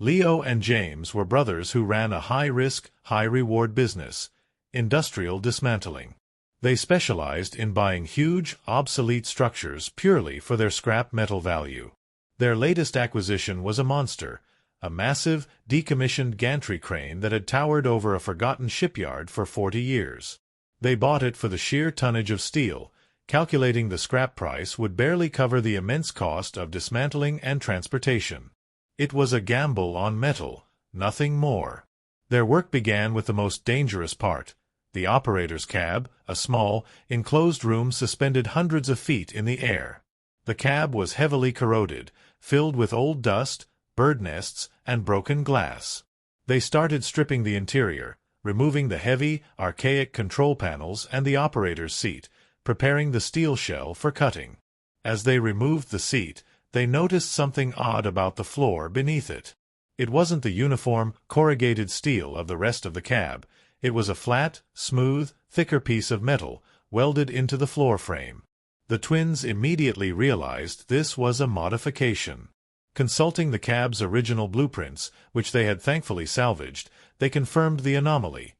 Leo and James were brothers who ran a high-risk, high-reward business, industrial dismantling. They specialized in buying huge, obsolete structures purely for their scrap metal value. Their latest acquisition was a monster, a massive, decommissioned gantry crane that had towered over a forgotten shipyard for 40 years. They bought it for the sheer tonnage of steel, calculating the scrap price would barely cover the immense cost of dismantling and transportation. It was a gamble on metal, nothing more. Their work began with the most dangerous part, the operator's cab, a small, enclosed room suspended hundreds of feet in the air. The cab was heavily corroded, filled with old dust, bird nests, and broken glass. They started stripping the interior, removing the heavy, archaic control panels and the operator's seat, preparing the steel shell for cutting. As they removed the seat, they noticed something odd about the floor beneath it. It wasn't the uniform, corrugated steel of the rest of the cab. It was a flat, smooth, thicker piece of metal, welded into the floor frame. The twins immediately realized this was a modification. Consulting the cab's original blueprints, which they had thankfully salvaged, they confirmed the anomaly.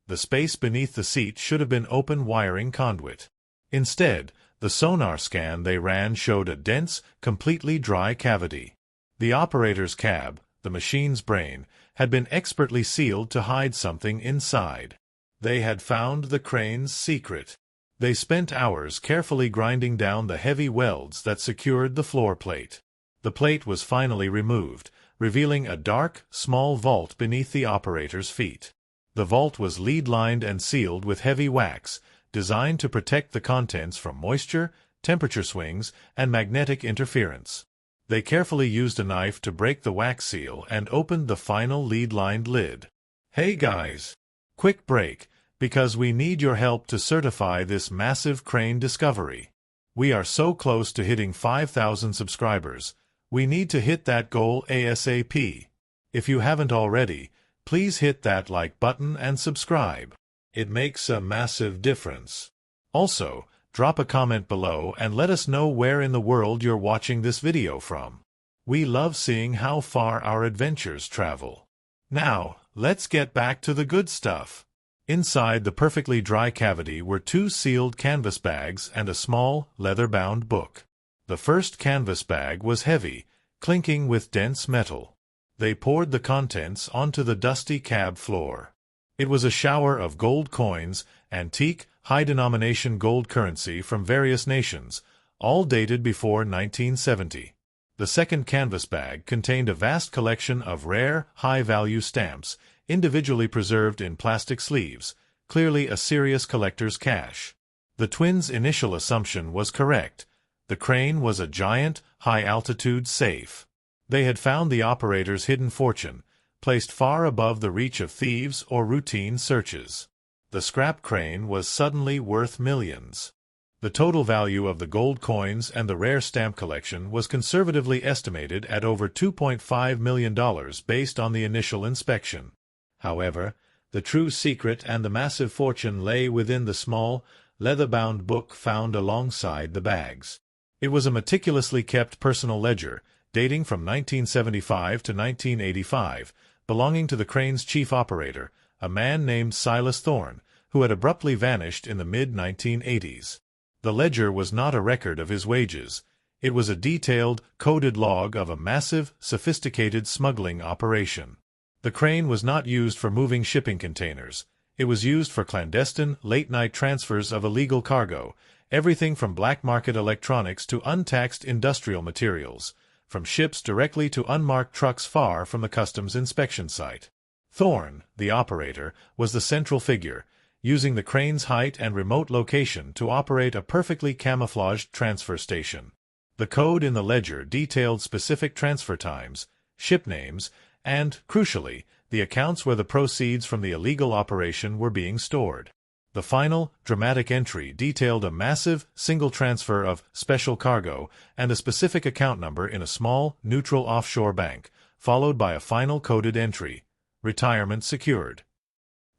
The space beneath the seat should have been open wiring conduit. Instead, the sonar scan they ran showed a dense, completely dry cavity. The operator's cab, the machine's brain, had been expertly sealed to hide something inside. They had found the crane's secret. They spent hours carefully grinding down the heavy welds that secured the floor plate. The plate was finally removed, revealing a dark, small vault beneath the operator's feet. The vault was lead-lined and sealed with heavy wax, designed to protect the contents from moisture, temperature swings, and magnetic interference. They carefully used a knife to break the wax seal and opened the final lead-lined lid. "Hey guys! Quick break, because we need your help to certify this massive crane discovery. We are so close to hitting 5,000 subscribers. We need to hit that goal ASAP. If you haven't already, please hit that like button and subscribe. It makes a massive difference. Also, drop a comment below and let us know where in the world you're watching this video from. We love seeing how far our adventures travel. Now, let's get back to the good stuff. Inside the perfectly dry cavity were 2 sealed canvas bags and a small, leather-bound book. The first canvas bag was heavy, clinking with dense metal. They poured the contents onto the dusty cab floor. It was a shower of gold coins, antique, high-denomination gold currency from various nations, all dated before 1970. The second canvas bag contained a vast collection of rare, high-value stamps, individually preserved in plastic sleeves, clearly a serious collector's cache. The twins' initial assumption was correct. The crane was a giant, high-altitude safe. They had found the operator's hidden fortune, placed far above the reach of thieves or routine searches. The scrap crane was suddenly worth millions. The total value of the gold coins and the rare stamp collection was conservatively estimated at over $2.5 million based on the initial inspection. However, the true secret and the massive fortune lay within the small, leather-bound book found alongside the bags. It was a meticulously kept personal ledger, dating from 1975 to 1985, belonging to the crane's chief operator, a man named Silas Thorne, who had abruptly vanished in the mid-1980s. The ledger was not a record of his wages. It was a detailed, coded log of a massive, sophisticated smuggling operation. The crane was not used for moving shipping containers. It was used for clandestine, late-night transfers of illegal cargo, everything from black-market electronics to untaxed industrial materials, from ships directly to unmarked trucks far from the customs inspection site. Thorne, the operator, was the central figure, using the crane's height and remote location to operate a perfectly camouflaged transfer station. The code in the ledger detailed specific transfer times, ship names, and, crucially, the accounts where the proceeds from the illegal operation were being stored. The final, dramatic entry detailed a massive, single transfer of special cargo and a specific account number in a small, neutral offshore bank, followed by a final coded entry, retirement secured.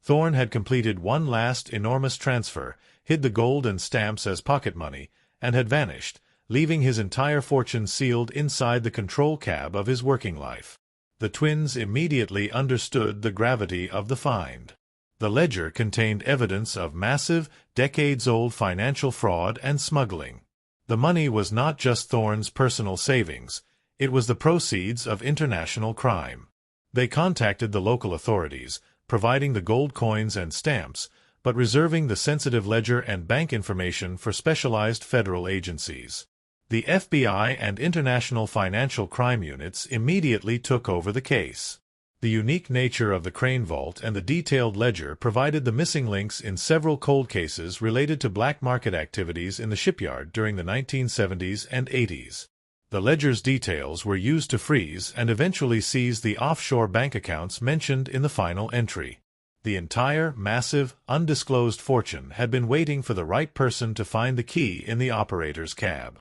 Thorne had completed one last enormous transfer, hid the gold and stamps as pocket money, and had vanished, leaving his entire fortune sealed inside the control cab of his working life. The twins immediately understood the gravity of the find. The ledger contained evidence of massive, decades-old financial fraud and smuggling. The money was not just Thorne's personal savings, it was the proceeds of international crime. They contacted the local authorities, providing the gold coins and stamps, but reserving the sensitive ledger and bank information for specialized federal agencies. The FBI and international financial crime units immediately took over the case. The unique nature of the Crane Vault and the detailed ledger provided the missing links in several cold cases related to black market activities in the shipyard during the 1970s and 80s. The ledger's details were used to freeze and eventually seize the offshore bank accounts mentioned in the final entry. The entire, massive, undisclosed fortune had been waiting for the right person to find the key in the operator's cab.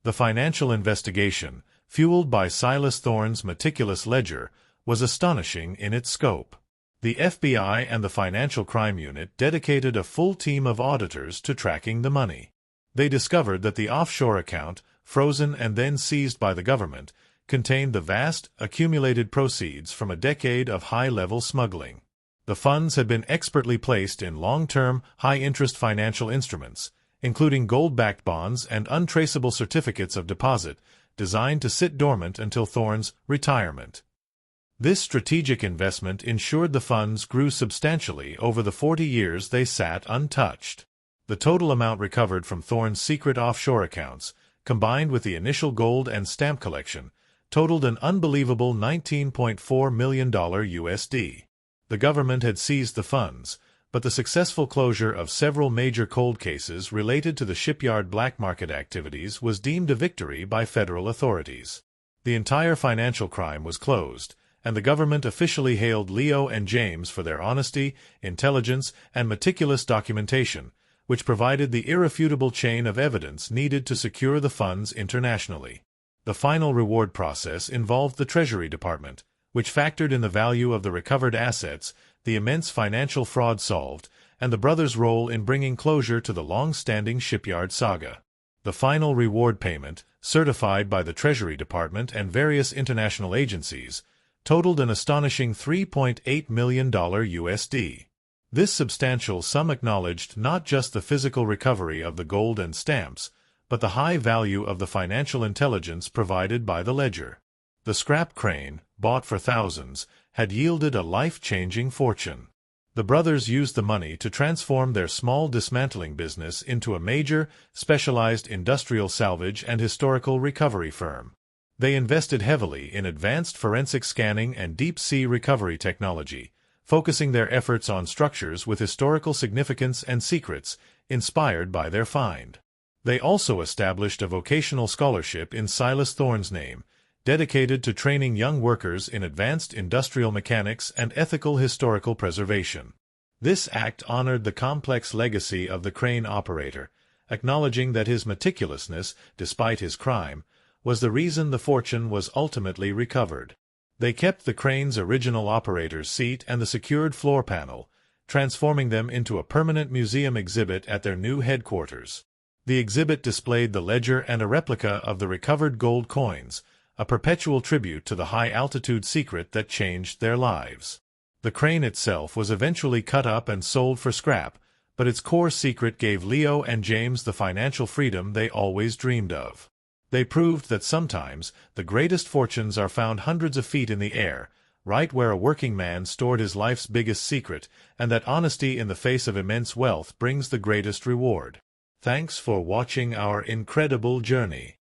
The financial investigation, fueled by Silas Thorne's meticulous ledger, was astonishing in its scope. The FBI and the Financial Crime Unit dedicated a full team of auditors to tracking the money. They discovered that the offshore account, frozen and then seized by the government, contained the vast, accumulated proceeds from a decade of high-level smuggling. The funds had been expertly placed in long-term, high-interest financial instruments, including gold-backed bonds and untraceable certificates of deposit, designed to sit dormant until Thorne's retirement. This strategic investment ensured the funds grew substantially over the 40 years they sat untouched. The total amount recovered from Thorne's secret offshore accounts, combined with the initial gold and stamp collection, totaled an unbelievable $19.4 million USD. The government had seized the funds, but the successful closure of several major cold cases related to the shipyard black market activities was deemed a victory by federal authorities. The entire financial crime was closed, and the government officially hailed Leo and James for their honesty, intelligence, and meticulous documentation, which provided the irrefutable chain of evidence needed to secure the funds internationally. The final reward process involved the Treasury Department, which factored in the value of the recovered assets, the immense financial fraud solved, and the brothers' role in bringing closure to the long-standing shipyard saga. The final reward payment, certified by the Treasury Department and various international agencies, totaled an astonishing $3.8 million USD. This substantial sum acknowledged not just the physical recovery of the gold and stamps, but the high value of the financial intelligence provided by the ledger. The scrap crane, bought for thousands, had yielded a life-changing fortune. The brothers used the money to transform their small dismantling business into a major, specialized industrial salvage and historical recovery firm. They invested heavily in advanced forensic scanning and deep-sea recovery technology, focusing their efforts on structures with historical significance and secrets inspired by their find. They also established a vocational scholarship in Silas Thorne's name, dedicated to training young workers in advanced industrial mechanics and ethical historical preservation. This act honored the complex legacy of the crane operator, acknowledging that his meticulousness, despite his crime, was the reason the fortune was ultimately recovered. They kept the crane's original operator's seat and the secured floor panel, transforming them into a permanent museum exhibit at their new headquarters. The exhibit displayed the ledger and a replica of the recovered gold coins, a perpetual tribute to the high-altitude secret that changed their lives. The crane itself was eventually cut up and sold for scrap, but its core secret gave Leo and James the financial freedom they always dreamed of. They proved that sometimes the greatest fortunes are found hundreds of feet in the air, right where a working man stored his life's biggest secret, and that honesty in the face of immense wealth brings the greatest reward. Thanks for watching our incredible journey.